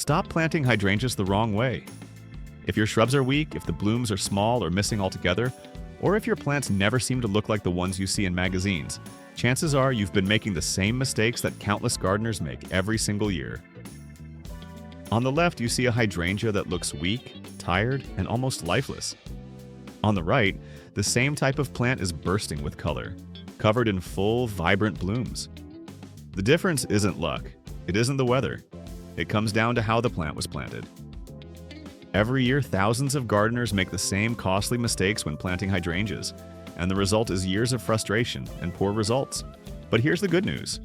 Stop planting hydrangeas the wrong way. If your shrubs are weak, if the blooms are small or missing altogether, or if your plants never seem to look like the ones you see in magazines, chances are you've been making the same mistakes that countless gardeners make every single year. On the left, you see a hydrangea that looks weak, tired, and almost lifeless. On the right, the same type of plant is bursting with color, covered in full, vibrant blooms. The difference isn't luck. It isn't the weather. It comes down to how the plant was planted. Every year, thousands of gardeners make the same costly mistakes when planting hydrangeas, and the result is years of frustration and poor results. But here's the good news.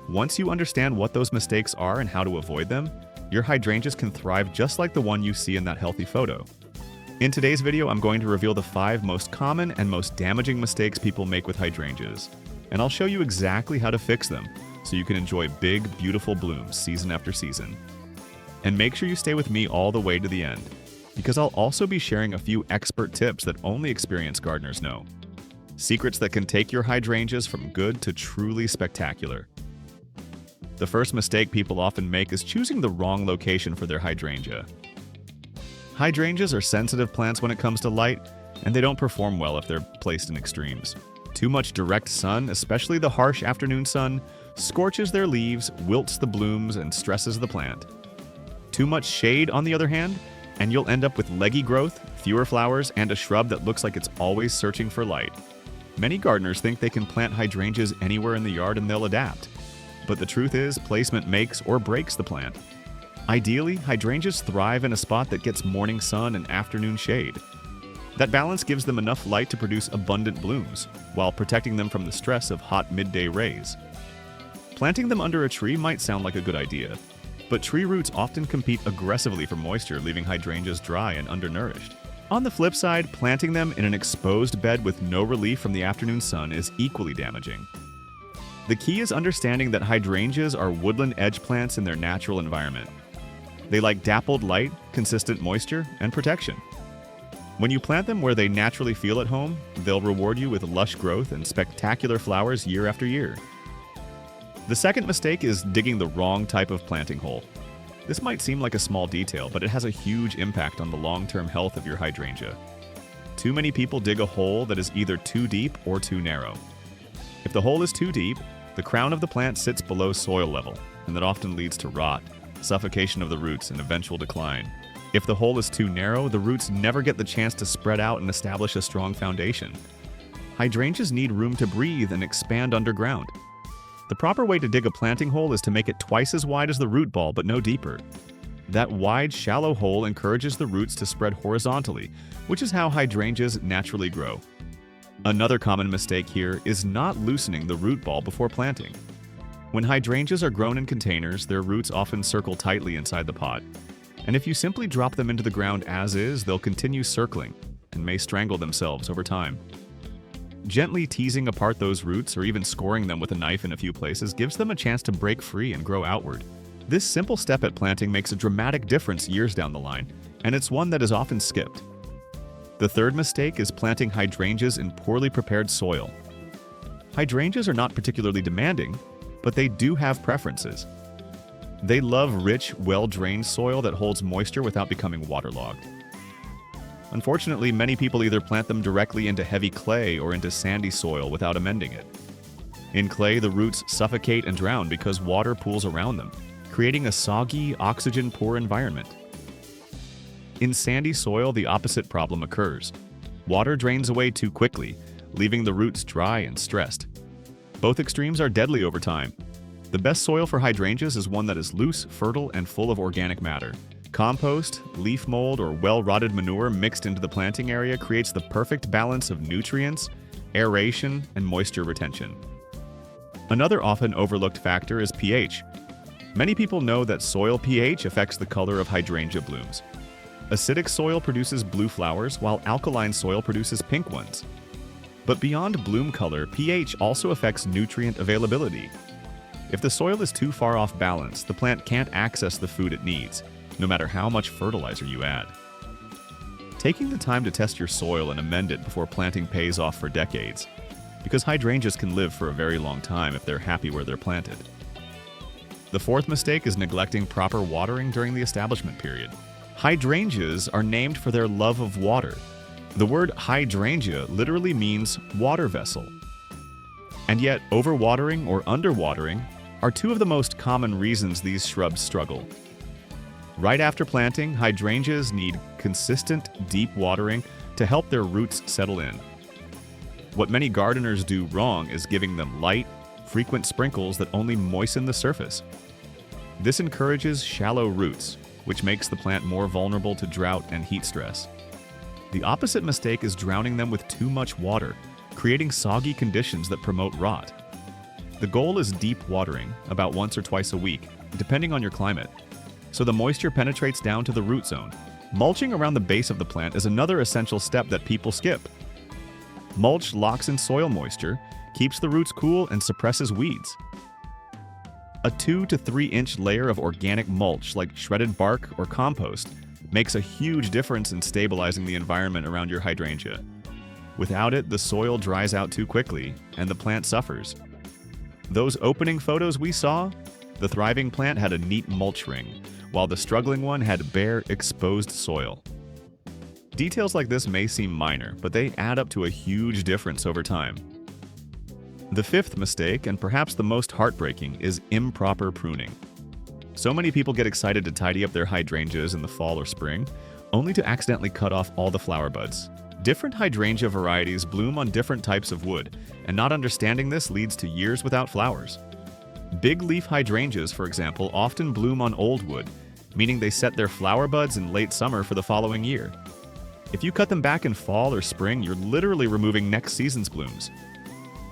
Once you understand what those mistakes are and how to avoid them, your hydrangeas can thrive just like the one you see in that healthy photo. In today's video, I'm going to reveal the 5 most common and most damaging mistakes people make with hydrangeas, and I'll show you exactly how to fix them so you can enjoy big, beautiful blooms season after season. And make sure you stay with me all the way to the end, because I'll also be sharing a few expert tips that only experienced gardeners know. Secrets that can take your hydrangeas from good to truly spectacular. The first mistake people often make is choosing the wrong location for their hydrangea. Hydrangeas are sensitive plants when it comes to light, and they don't perform well if they're placed in extremes. Too much direct sun, especially the harsh afternoon sun, scorches their leaves, wilts the blooms, and stresses the plant. Too much shade, on the other hand, and you'll end up with leggy growth, fewer flowers, and a shrub that looks like it's always searching for light. Many gardeners think they can plant hydrangeas anywhere in the yard and they'll adapt. But the truth is, placement makes or breaks the plant. Ideally, hydrangeas thrive in a spot that gets morning sun and afternoon shade. That balance gives them enough light to produce abundant blooms, while protecting them from the stress of hot midday rays. Planting them under a tree might sound like a good idea, but tree roots often compete aggressively for moisture, leaving hydrangeas dry and undernourished. On the flip side, planting them in an exposed bed with no relief from the afternoon sun is equally damaging. The key is understanding that hydrangeas are woodland edge plants in their natural environment. They like dappled light, consistent moisture, and protection. When you plant them where they naturally feel at home, they'll reward you with lush growth and spectacular flowers year after year. The second mistake is digging the wrong type of planting hole. This might seem like a small detail, but it has a huge impact on the long-term health of your hydrangea. Too many people dig a hole that is either too deep or too narrow. If the hole is too deep, the crown of the plant sits below soil level, and that often leads to rot, suffocation of the roots, and eventual decline. If the hole is too narrow, the roots never get the chance to spread out and establish a strong foundation. Hydrangeas need room to breathe and expand underground. The proper way to dig a planting hole is to make it twice as wide as the root ball, but no deeper. That wide, shallow hole encourages the roots to spread horizontally, which is how hydrangeas naturally grow. Another common mistake here is not loosening the root ball before planting. When hydrangeas are grown in containers, their roots often circle tightly inside the pot. And if you simply drop them into the ground as is, they'll continue circling and may strangle themselves over time. Gently teasing apart those roots, or even scoring them with a knife in a few places, gives them a chance to break free and grow outward. This simple step at planting makes a dramatic difference years down the line, and it's one that is often skipped. The third mistake is planting hydrangeas in poorly prepared soil. Hydrangeas are not particularly demanding, but they do have preferences. They love rich, well-drained soil that holds moisture without becoming waterlogged. Unfortunately, many people either plant them directly into heavy clay or into sandy soil without amending it. In clay, the roots suffocate and drown because water pools around them, creating a soggy, oxygen-poor environment. In sandy soil, the opposite problem occurs. Water drains away too quickly, leaving the roots dry and stressed. Both extremes are deadly over time. The best soil for hydrangeas is one that is loose, fertile, and full of organic matter. Compost, leaf mold, or well-rotted manure mixed into the planting area creates the perfect balance of nutrients, aeration, and moisture retention. Another often overlooked factor is pH. Many people know that soil pH affects the color of hydrangea blooms. Acidic soil produces blue flowers, while alkaline soil produces pink ones. But beyond bloom color, pH also affects nutrient availability. If the soil is too far off balance, the plant can't access the food it needs, no matter how much fertilizer you add. Taking the time to test your soil and amend it before planting pays off for decades, because hydrangeas can live for a very long time if they're happy where they're planted. The fourth mistake is neglecting proper watering during the establishment period. Hydrangeas are named for their love of water. The word hydrangea literally means water vessel. And yet, overwatering or underwatering are two of the most common reasons these shrubs struggle. Right after planting, hydrangeas need consistent, deep watering to help their roots settle in. What many gardeners do wrong is giving them light, frequent sprinkles that only moisten the surface. This encourages shallow roots, which makes the plant more vulnerable to drought and heat stress. The opposite mistake is drowning them with too much water, creating soggy conditions that promote rot. The goal is deep watering, about once or twice a week, depending on your climate, so the moisture penetrates down to the root zone. Mulching around the base of the plant is another essential step that people skip. Mulch locks in soil moisture, keeps the roots cool, and suppresses weeds. A 2 to 3 inch layer of organic mulch like shredded bark or compost makes a huge difference in stabilizing the environment around your hydrangea. Without it, the soil dries out too quickly, and the plant suffers. Those opening photos we saw, the thriving plant had a neat mulch ring, while the struggling one had bare, exposed soil. Details like this may seem minor, but they add up to a huge difference over time. The fifth mistake, and perhaps the most heartbreaking, is improper pruning. So many people get excited to tidy up their hydrangeas in the fall or spring, only to accidentally cut off all the flower buds. Different hydrangea varieties bloom on different types of wood, and not understanding this leads to years without flowers. Big leaf hydrangeas, for example, often bloom on old wood, meaning they set their flower buds in late summer for the following year. If you cut them back in fall or spring, you're literally removing next season's blooms.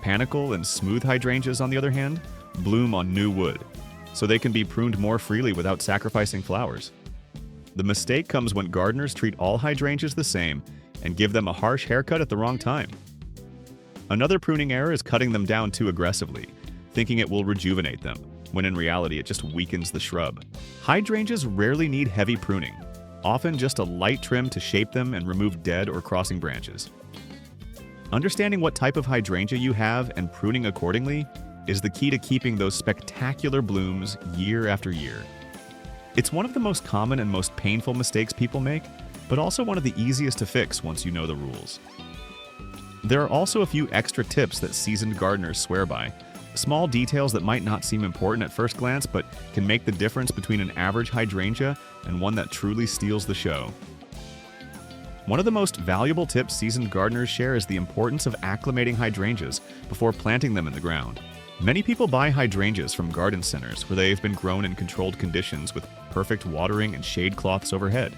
Panicle and smooth hydrangeas, on the other hand, bloom on new wood, so they can be pruned more freely without sacrificing flowers. The mistake comes when gardeners treat all hydrangeas the same and give them a harsh haircut at the wrong time. Another pruning error is cutting them down too aggressively, thinking it will rejuvenate them, when in reality it just weakens the shrub. Hydrangeas rarely need heavy pruning, often just a light trim to shape them and remove dead or crossing branches. Understanding what type of hydrangea you have and pruning accordingly is the key to keeping those spectacular blooms year after year. It's one of the most common and most painful mistakes people make, but also one of the easiest to fix once you know the rules. There are also a few extra tips that seasoned gardeners swear by, small details that might not seem important at first glance but can make the difference between an average hydrangea and one that truly steals the show. One of the most valuable tips seasoned gardeners share is the importance of acclimating hydrangeas before planting them in the ground. Many people buy hydrangeas from garden centers where they have been grown in controlled conditions with perfect watering and shade cloths overhead.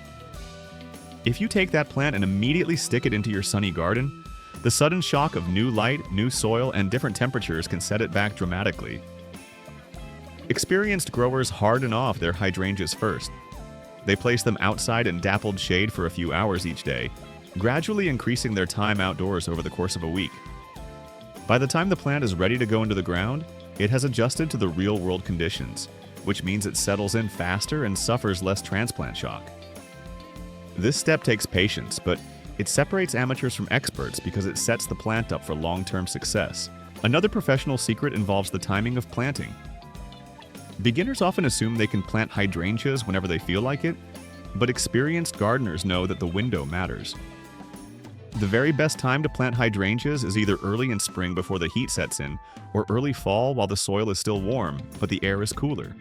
If you take that plant and immediately stick it into your sunny garden, the sudden shock of new light, new soil, and different temperatures can set it back dramatically. Experienced growers harden off their hydrangeas first. They place them outside in dappled shade for a few hours each day, gradually increasing their time outdoors over the course of a week. By the time the plant is ready to go into the ground, it has adjusted to the real-world conditions, which means it settles in faster and suffers less transplant shock. This step takes patience, but it separates amateurs from experts because it sets the plant up for long-term success. Another professional secret involves the timing of planting. Beginners often assume they can plant hydrangeas whenever they feel like it, but experienced gardeners know that the window matters. The very best time to plant hydrangeas is either early in spring before the heat sets in, or early fall while the soil is still warm, but the air is cooler.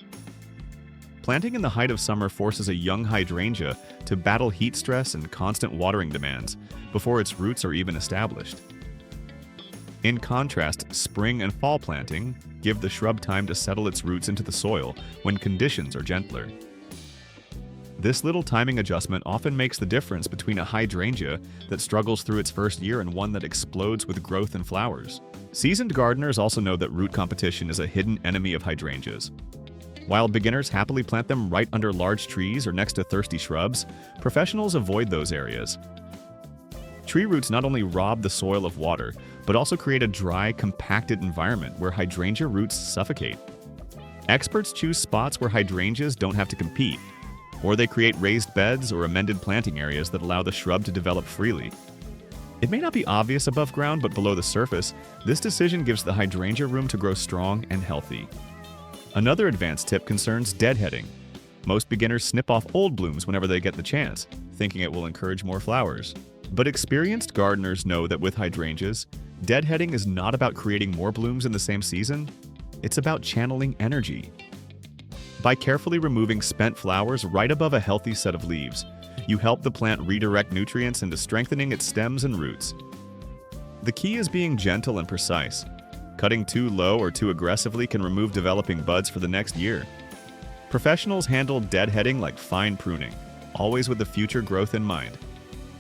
Planting in the height of summer forces a young hydrangea to battle heat stress and constant watering demands before its roots are even established. In contrast, spring and fall planting give the shrub time to settle its roots into the soil when conditions are gentler. This little timing adjustment often makes the difference between a hydrangea that struggles through its first year and one that explodes with growth and flowers. Seasoned gardeners also know that root competition is a hidden enemy of hydrangeas. While beginners happily plant them right under large trees or next to thirsty shrubs, professionals avoid those areas. Tree roots not only rob the soil of water, but also create a dry, compacted environment where hydrangea roots suffocate. Experts choose spots where hydrangeas don't have to compete, or they create raised beds or amended planting areas that allow the shrub to develop freely. It may not be obvious above ground, but below the surface, this decision gives the hydrangea room to grow strong and healthy. Another advanced tip concerns deadheading. Most beginners snip off old blooms whenever they get the chance, thinking it will encourage more flowers. But experienced gardeners know that with hydrangeas, deadheading is not about creating more blooms in the same season, it's about channeling energy. By carefully removing spent flowers right above a healthy set of leaves, you help the plant redirect nutrients into strengthening its stems and roots. The key is being gentle and precise. Cutting too low or too aggressively can remove developing buds for the next year. Professionals handle deadheading like fine pruning, always with the future growth in mind.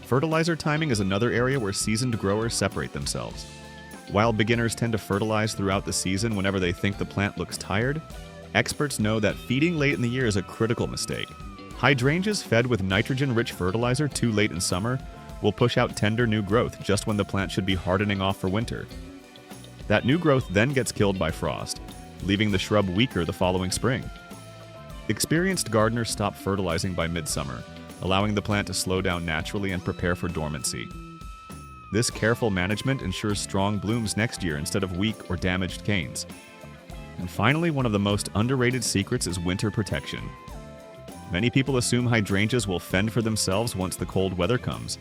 Fertilizer timing is another area where seasoned growers separate themselves. While beginners tend to fertilize throughout the season whenever they think the plant looks tired, experts know that feeding late in the year is a critical mistake. Hydrangeas fed with nitrogen-rich fertilizer too late in summer will push out tender new growth just when the plant should be hardening off for winter. That new growth then gets killed by frost, leaving the shrub weaker the following spring. Experienced gardeners stop fertilizing by midsummer, allowing the plant to slow down naturally and prepare for dormancy. This careful management ensures strong blooms next year instead of weak or damaged canes. And finally, one of the most underrated secrets is winter protection. Many people assume hydrangeas will fend for themselves once the cold weather comes,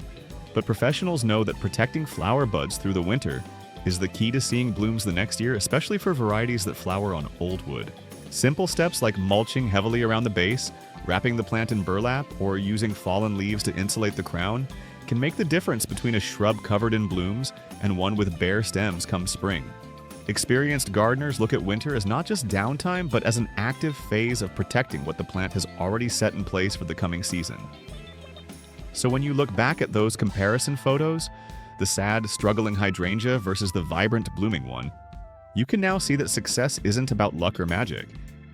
but professionals know that protecting flower buds through the winter is the key to seeing blooms the next year, especially for varieties that flower on old wood. Simple steps like mulching heavily around the base, wrapping the plant in burlap, or using fallen leaves to insulate the crown can make the difference between a shrub covered in blooms and one with bare stems come spring. Experienced gardeners look at winter as not just downtime, but as an active phase of protecting what the plant has already set in place for the coming season. So when you look back at those comparison photos, the sad, struggling hydrangea versus the vibrant, blooming one, you can now see that success isn't about luck or magic.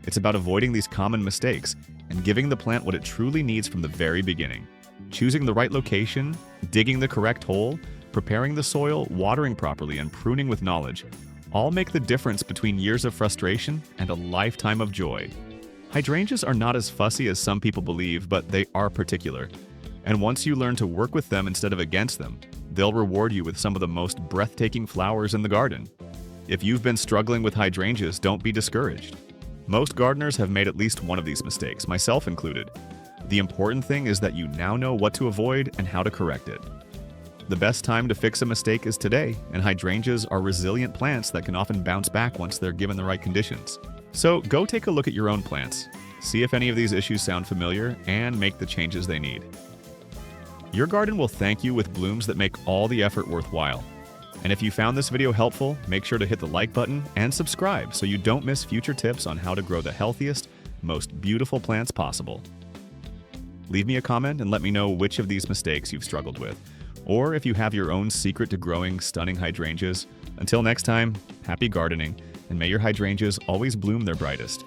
It's about avoiding these common mistakes and giving the plant what it truly needs from the very beginning. Choosing the right location, digging the correct hole, preparing the soil, watering properly, and pruning with knowledge all make the difference between years of frustration and a lifetime of joy. Hydrangeas are not as fussy as some people believe, but they are particular. And once you learn to work with them instead of against them, they'll reward you with some of the most breathtaking flowers in the garden. If you've been struggling with hydrangeas, don't be discouraged. Most gardeners have made at least one of these mistakes, myself included. The important thing is that you now know what to avoid and how to correct it. The best time to fix a mistake is today, and hydrangeas are resilient plants that can often bounce back once they're given the right conditions. So go take a look at your own plants, see if any of these issues sound familiar, and make the changes they need. Your garden will thank you with blooms that make all the effort worthwhile. And if you found this video helpful, make sure to hit the like button and subscribe so you don't miss future tips on how to grow the healthiest, most beautiful plants possible. Leave me a comment and let me know which of these mistakes you've struggled with, or if you have your own secret to growing stunning hydrangeas. Until next time, happy gardening, and may your hydrangeas always bloom their brightest.